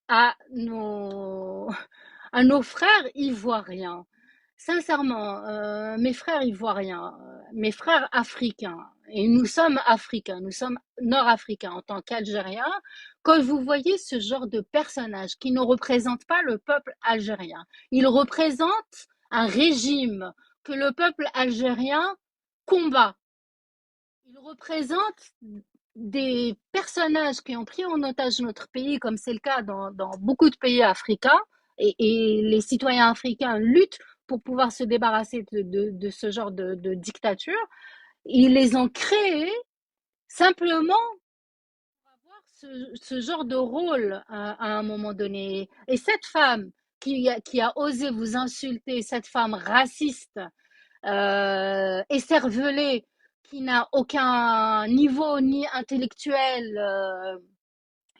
à à nos frères ivoiriens. Sincèrement, mes frères ivoiriens, mes frères africains, et nous sommes africains, nous sommes nord-africains en tant qu'Algériens, quand vous voyez ce genre de personnage qui ne représente pas le peuple algérien, il représente un régime que le peuple algérien combat. Il représente des personnages qui ont pris en otage notre pays, comme c'est le cas dans beaucoup de pays africains, et les citoyens africains luttent pour pouvoir se débarrasser de ce genre de dictature. Ils les ont créés simplement pour avoir ce genre de rôle à un moment donné. Et cette femme qui a osé vous insulter, cette femme raciste, écervelée, qui n'a aucun niveau ni intellectuel,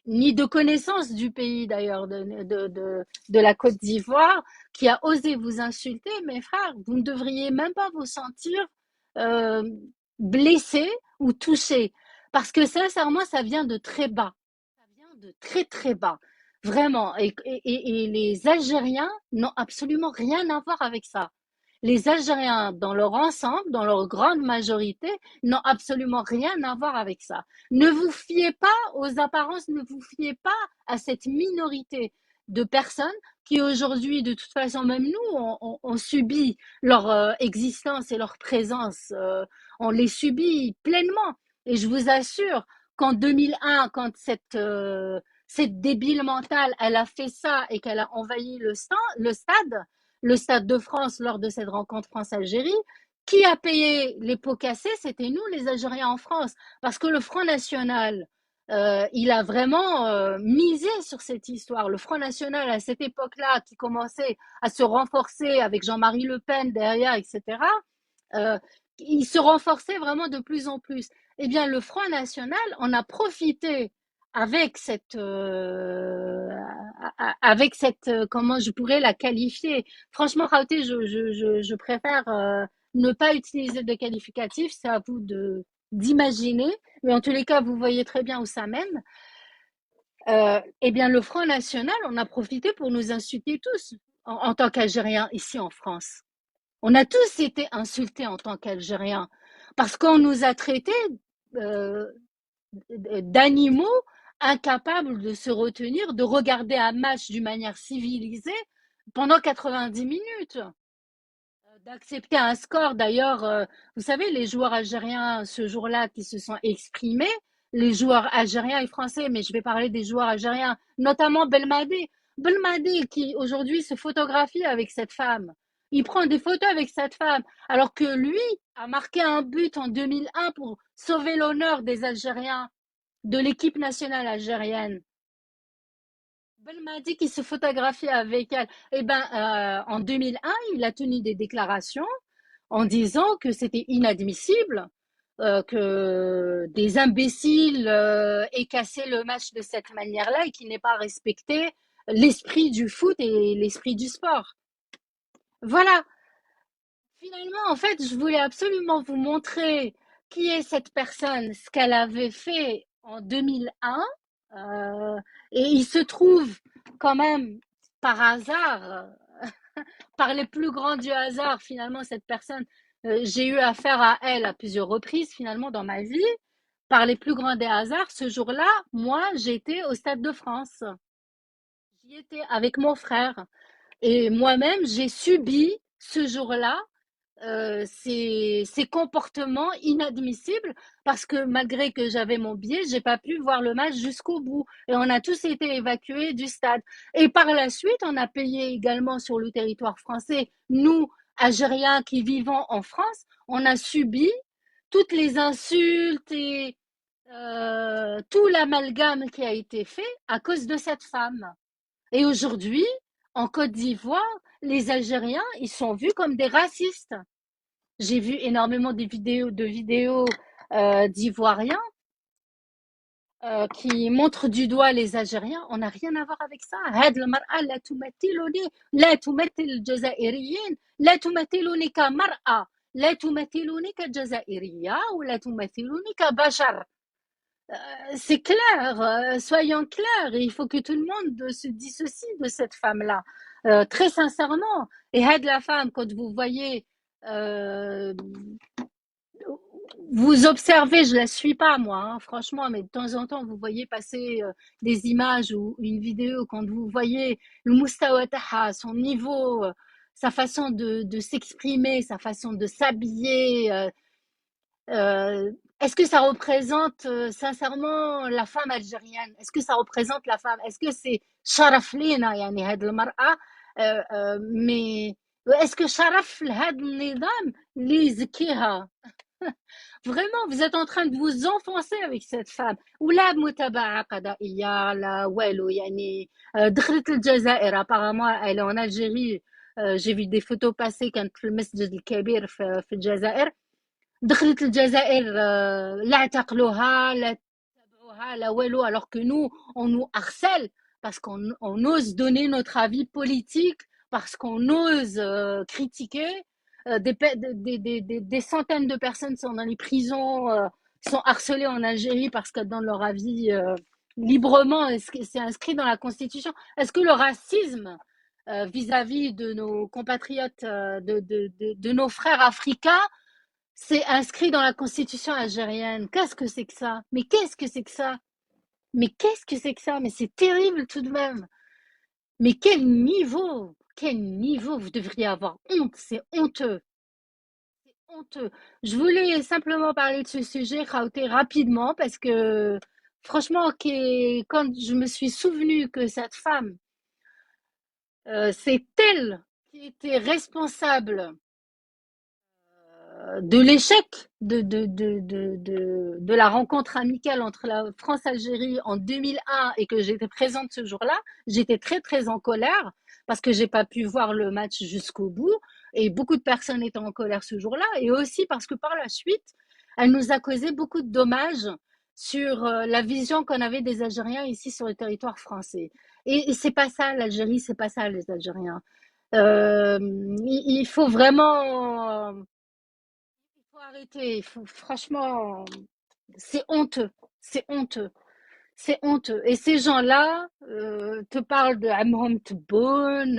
ni de connaissance du pays d'ailleurs, de la Côte d'Ivoire, qui a osé vous insulter, mes frères, vous ne devriez même pas vous sentir euh, blessé ou touché. Parce que sincèrement, ça vient de très bas. Ça vient de très très bas. Vraiment. Et les Algériens n'ont absolument rien à voir avec ça. Les Algériens, dans leur ensemble, dans leur grande majorité, n'ont absolument rien à voir avec ça. Ne vous fiez pas aux apparences, ne vous fiez pas à cette minorité de personnes qui aujourd'hui, de toute façon, même nous, on subit leur existence et leur présence, on les subit pleinement. Et je vous assure qu'en 2001, quand cette débile mentale, elle a fait ça et qu'elle a envahi le stade de France lors de cette rencontre France-Algérie, qui a payé les pots cassés? C'était nous, les Algériens en France. Parce que le Front National, il a vraiment misé sur cette histoire. Le Front National, à cette époque-là, qui commençait à se renforcer avec Jean-Marie Le Pen derrière, etc., euh, il se renforçait vraiment de plus en plus. Eh bien, le Front National en a profité avec avec cette, comment je pourrais la qualifier. Franchement, Raoté, je préfère ne pas utiliser de qualificatif. C'est à vous d'imaginer. Mais en tous les cas, vous voyez très bien où ça mène. Eh bien, le Front National, on a profité pour nous insulter tous en tant qu'Algériens ici en France. On a tous été insultés en tant qu'Algériens parce qu'on nous a traités euh, d'animaux incapables de se retenir, de regarder un match d'une manière civilisée pendant 90 minutes, d'accepter un score. D'ailleurs, vous savez, les joueurs algériens ce jour-là qui se sont exprimés, les joueurs algériens et français, mais je vais parler des joueurs algériens, notamment Belmadi. Belmadi qui aujourd'hui se photographie avec cette femme. Il prend des photos avec cette femme, alors que lui a marqué un but en 2001 pour sauver l'honneur des Algériens, de l'équipe nationale algérienne. Belmadi qui se photographie avec elle. Eh ben, en 2001, il a tenu des déclarations en disant que c'était inadmissible que des imbéciles aient cassé le match de cette manière-là et qui n'aient pas respecté l'esprit du foot et l'esprit du sport. Voilà. Finalement, en fait, je voulais absolument vous montrer qui est cette personne, ce qu'elle avait fait en 2001. euh, et il se trouve quand même, par hasard, par les plus grands du hasard, finalement, cette personne, j'ai eu affaire à elle à plusieurs reprises, finalement, dans ma vie. Par les plus grands des hasards, ce jour-là, moi, j'étais au Stade de France. J'y étais avec mon frère. Et moi-même, j'ai subi ce jour-là ces comportements inadmissibles parce que malgré que j'avais mon billet, j'ai pas pu voir le match jusqu'au bout et on a tous été évacués du stade. Et par la suite, on a payé également sur le territoire français, nous, Algériens qui vivons en France, on a subi toutes les insultes et tout l'amalgame qui a été fait à cause de cette femme. Et aujourd'hui, en Côte d'Ivoire, les Algériens, ils sont vus comme des racistes. J'ai vu énormément de vidéos d'Ivoiriens qui montrent du doigt les Algériens. On n'a rien à voir avec ça. هاد المرأة لا تمثلني لا تمثل الجزائريين لا تمثلني كمرأة لا تمثلني كجزائرية ولا تمثلني كبشر. C'est clair, soyons clairs, il faut que tout le monde se dissocie de cette femme-là, très sincèrement. Et aide la femme, quand vous voyez, euh, vous observez, je la suis pas moi, hein, franchement, mais de temps en temps, vous voyez passer des images ou une vidéo, quand vous voyez le mustawa taha, son niveau, sa façon de s'exprimer, sa façon de s'habiller, est-ce que ça représente sincèrement la femme algérienne? Est-ce que ça représente la femme? Est-ce que c'est sharaf lina, yani, هاد المرأة mais est-ce que sharaf لهاد النظام اللي يزكيها؟ Vraiment, vous êtes en train de vous enfoncer avec cette femme. ولا متابعة قضائية لا والو يعني دخلت الجزائر apparemment elle est en Algérie. J'ai vu des photos passer كانت في المسجد الكبير في الجزائر. دخلت الجزائر لا اعتقلوها لا تبعوها لا والو alors que nous on nous harcèle parce qu'on ose donner notre avis politique parce qu'on ose critiquer des centaines de personnes sont dans les prisons sont harcelées en Algérie parce qu'elles donnent leur avis librement est-ce que c'est inscrit dans la constitution est-ce que le racisme vis-à-vis de nos compatriotes de nos frères africains c'est inscrit dans la constitution algérienne. Qu'est-ce que c'est que ça? Mais qu'est-ce que c'est que ça? Mais qu'est-ce que c'est que ça? Mais c'est terrible tout de même. Mais quel niveau? Quel niveau? Vous devriez avoir honte. C'est honteux. Honteux. Je voulais simplement parler de ce sujet, Raouté, rapidement, parce que franchement, quand je me suis souvenu que cette femme, c'est elle qui était responsable de l'échec de la rencontre amicale entre la France-Algérie en 2001 et que j'étais présente ce jour-là, j'étais très très en colère parce que j'ai pas pu voir le match jusqu'au bout et beaucoup de personnes étaient en colère ce jour-là et aussi parce que par la suite, elle nous a causé beaucoup de dommages sur la vision qu'on avait des Algériens ici sur le territoire français. Et c'est pas ça l'Algérie, c'est pas ça les Algériens. Il faut vraiment faut arrêter, il faut, franchement, c'est honteux, c'est honteux, c'est honteux. Et ces gens-là te parlent de Amhom Tebboune,